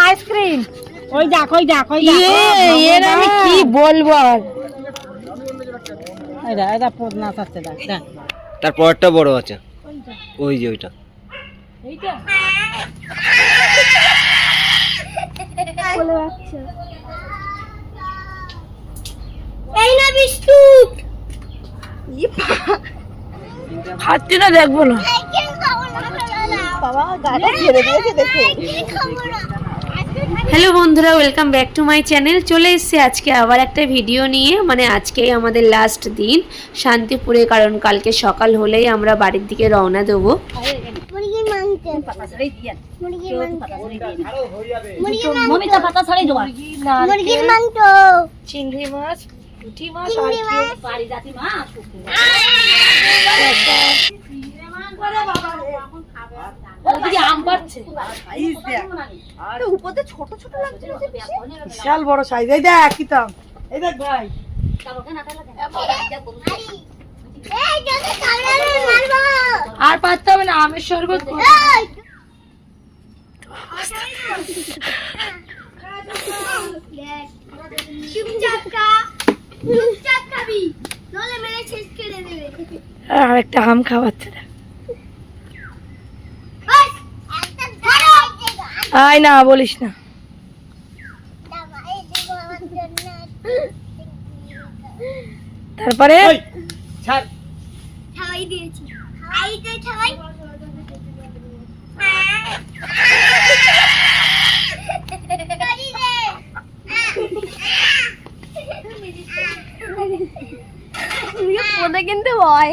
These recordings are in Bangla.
আইসক্রিম ওই দেখ ওই দেখ ওই এর আমি কি বলবো আর এটা এটা পদনা আছে দেখ দেখ তারপরটা বড় আছে ওই যে ওইটা এইটা বলে বাচ্চা এই না বিস্কুট খাচ্ছি না দেখবো না বাবা গাটা ছেড়ে দিয়েছে দেখে হ্যালো বন্ধুরা, welcome back to my channel. চলে এসেছি আজকে আবার একটা ভিডিও নিয়ে। মানে আজকেই আমাদের লাস্ট দিন শান্তিপুরে, কারণ কালকে সকাল হলেই আমরা বাড়ির দিকে রওনা দেবো। মুরগির মাংস মুরগির মাংস চিংড়ি মাছ পুঁটি মাছ পারিজাতি মাছ আম পাচ্ছে উপরে ছোট ছোট লাগছে বিশাল বড় সাইজ। এই দেখ কিতাম, এই দেখ ভাই আর পারতে হবে না, আমের শরবত আর একটা আম খাওয়াচ্ছে। আয় না বলিস না। তারপরে খাওয়াই দিয়েছি খাওয়াই কিন্তু ভয়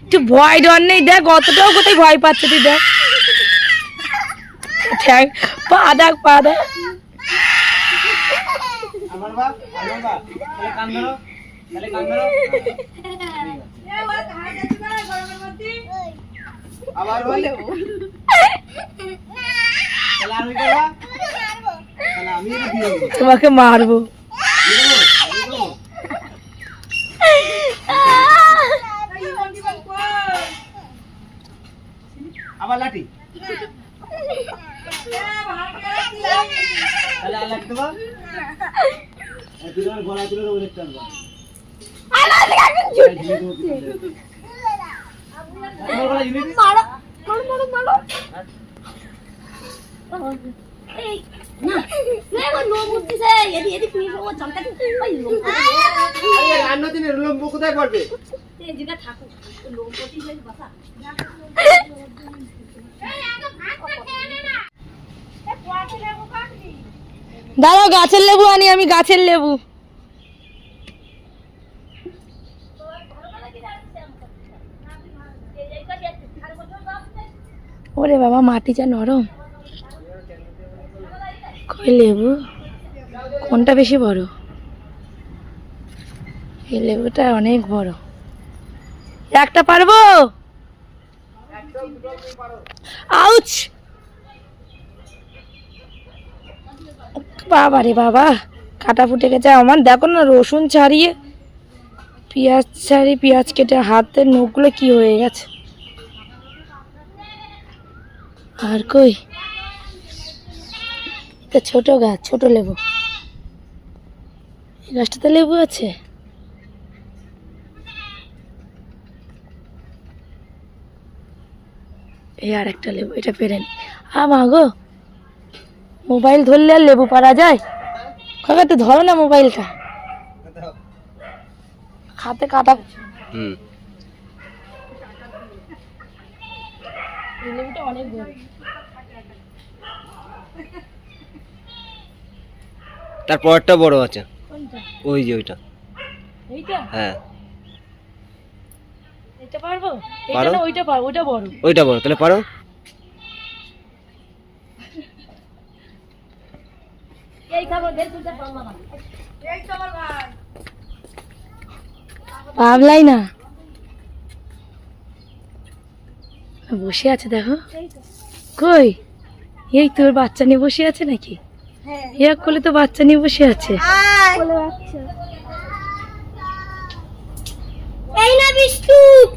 একটু ভয় ডর নেই, দেখ অতটাও কোথায় ভয় পাচ্ছে তুই, দেখ পা দেখ পা দেখ। তোমাকে মারবো। আবার লাঠি তাহলে আর লাগতে বা গলা তুলে দেবো দেখতে পারবা। লম্বু কোথায় পড়বে? দাঁড়াও গাছের লেবু আনি, আমি গাছের লেবু। ওরে বাবা মাটি যা নরম। কই লেবু কোনটা বেশি বড়? এই লেবুটা অনেক বড়। একটা পারবো? আউচ! বাবা রে বাবা, কাটা ফুটে গেছে আমার। দেখো না, রসুন ছাড়িয়ে পেঁয়াজ ছাড়িয়ে পেঁয়াজ কেটে হাতের নখগুলো কি হয়ে গেছে। আর কই এটা ছোট গাছ, ছোট লেবু। এই গাছটাতে লেবু আছে। এই আর একটা লেবু, এটা পেরেন। মা গো, মোবাইল ধরলে আর লেবু পারা যায়? কাকা তো ধরো না মোবাইলটা, খাতে কাটা। লেবুটা অনেক বড়। তারপরটা বড় আছে ওই যে ওইটা। এইটা? হ্যাঁ এটা পারবো? এটা না ওইটা পারবো, ওইটা বড়। ওইটা বড়, তাহলে পারো। এই খাবো দে, তুই পারবা না। এই তো আমার ভাই পাবলাই না, বসে আছে দেখো। কই এই তোর বাচ্চা নিয়ে বসে আছে নাকি? এক কোলে তো বাচ্চা নিয়ে বসে আছে। এই স্তূপ।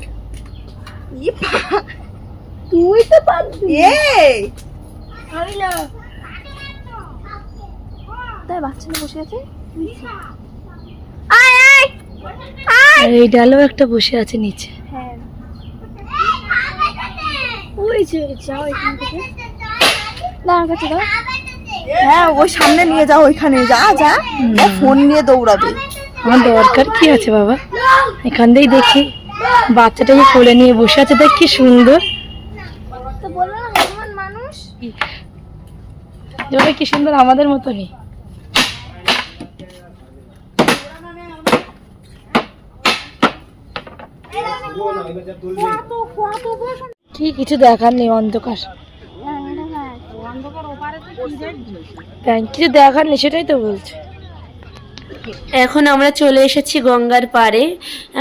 তুই তো পারবি। আমি না। তাই বাচ্চা নিয়ে বসে আছে। আয় আয় আয়। এই ডালেও একটা বসে আছে নিচে। হ্যাঁ। ওই যে যাও এখান থেকে। দাঁড়া কাছে দাও। হ্যাঁ ওই সামনে নিয়ে যাও, ওইখানে যা যা, ও ফোন নিয়ে দৌড়াবে। আমার দরকার কি আছে বাবা, এখান থেকেই দেখি বাচ্চাটাকে কোলে নিয়ে বসে আছে, দেখ কি সুন্দর। তো বললো না হনুমান মানুষ। যেটা কি সুন্দর, আমাদের মতনই। কি কিছু দেখার নেই, অন্ধকার। কিছু দেখার নেই, সেটাই তো বলছে। এখন আমরা চলে এসেছি গঙ্গার পাড়ে।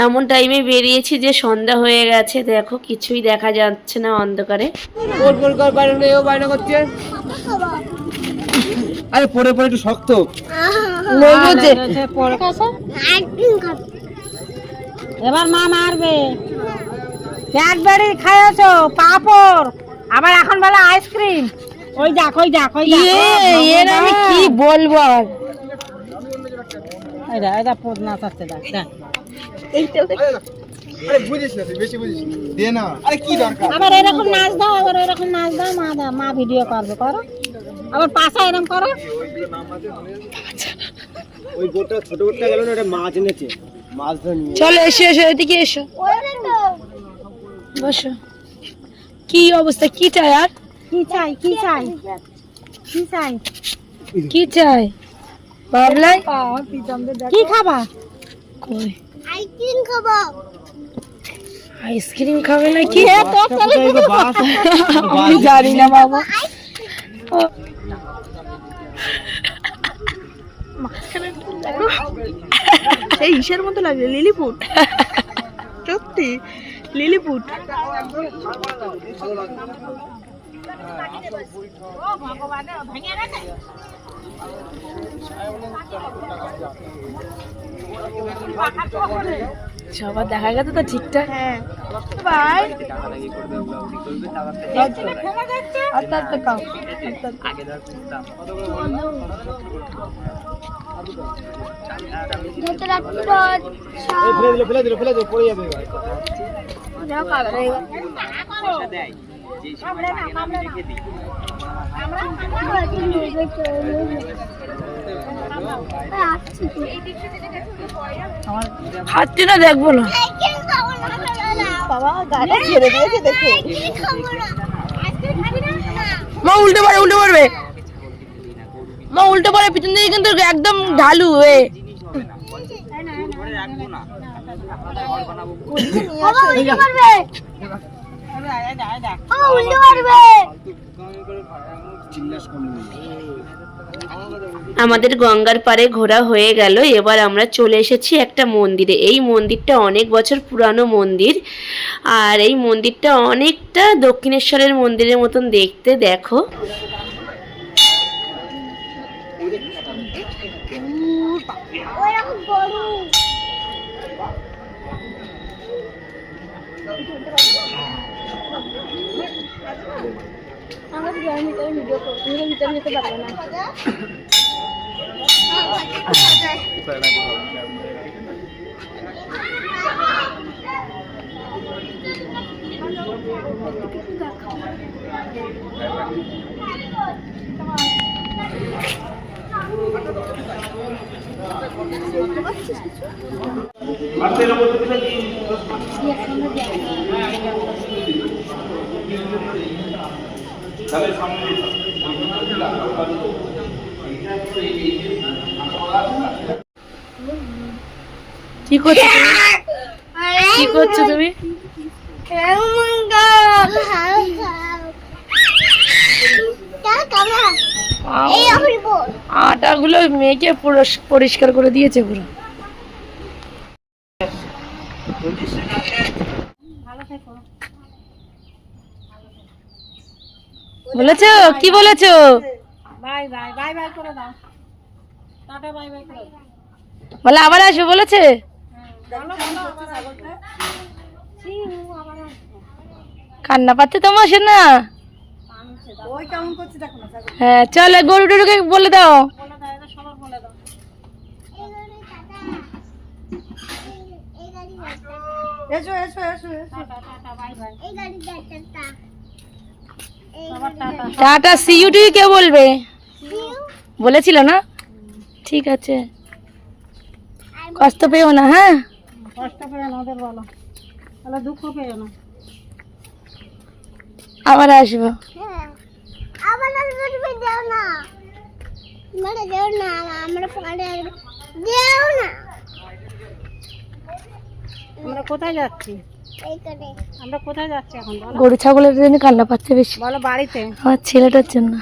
এমন টাইমে বেরিয়েছি যে সন্ধ্যা হয়ে গেছে, দেখো কিছুই দেখা যাচ্ছে না অন্ধকারে। আরে পরে পরে একটু শক্ত একদিন খাবো। এবার মা মারবে। ক্যাডবেরি খাইছো, পাপড়, আবার এখন বেলা আইসক্রিম। ওই দেখ ওই দেখ ওই দেখ। এর আমি কি বলবো আর। এটা এটা পদ নাচ আছে, দেখ দেখ। আরে বুঝিস না, তুই বেশি বুঝিস দে না। আরে কি দরকার, আবার এরকম নাচ দাও, আবার এরকম নাচ দাও, মা ভিডিও করবে, করো। আবার পাশা এরকম করো। ওই বোটটা ছোট বোটটা গেল না, ওটা মাছ এনেছে, মাছ ধরে নিয়ে। চলো এসো এসো, এদিকে এসো, ওরে তো বসো। কি অবস্থা, কি চাই আর কি চাই কি চাই কি চাই কি চাই ভাবলাই? কি খাবা? কই আইসক্রিম খাবো। আইসক্রিম খাবে নাকি? বাস আমি জানি না বাবা। এই ইসের মতো লাগে, লিলিপুট। সত্যি লিলিপুট। সবার দেখা গেছে তো ঠিকঠাক। আস্তে আস্তে খাও। ভেতরে ফেলে দিল পড়ে যাবে। খাচ্ছি না, দেখবো না। বাবা গাড়ি ছেড়ে দিয়েছে দেখে। মা উল্টে পড়ে, উল্টে পড়বে মা, উল্টে পড়ে পিছন দিকে, কিন্তু একদম ঢালু এ। উল্টে পারবে। উল্টে পারবে। আমাদের গঙ্গার পাড়ে ঘোরা হয়ে গেল। এবার আমরা চলে এসেছি একটা মন্দিরে। এই মন্দিরটা অনেক বছর পুরানো মন্দির, আর এই মন্দিরটা অনেকটা দক্ষিণেশ্বরের মন্দিরের মতন দেখতে, দেখো। ওরকম বড়। আমরা তো ভিতরে ভিডিও করব, তুমি ভিতরে যেতে পারবে না। কি করছো তুমি? কি করছো তুমি? আটাগুলো মেয়েকে পুরো পরিষ্কার করে দিয়েছে পুরো। বলেছো কি বলেছো? বাই বাই বাই বাই করে দাও, টাটা বাই বাই করে দাও। বলে আবার আসবে বলেছে। কান্না পাচ্ছে তোমার না? হ্যাঁ চলো গরু টরুকে বলে দাও। এসো এসো এসো এসো এই গাড়ি যাচ্ছে টাটা সি ইউ টু কে বলবে বলেছিল না? ঠিক আছে, কষ্ট পেও না। হ্যাঁ কষ্ট পেও না ওদের বলো, তাহলে দুঃখ পেও না। আবার আসবো। আবার আসবে যাও না মানে যাও না আমরা পরে আসবে যাও না। আমরা কোথায় যাচ্ছি? এইখানে আমরা কোথায় যাচ্ছি এখন বলো? গরু ছাগলের জন্য কান্না পাচ্ছে বেশি বলো বাড়িতে। আমার ছেলেটার জন্য।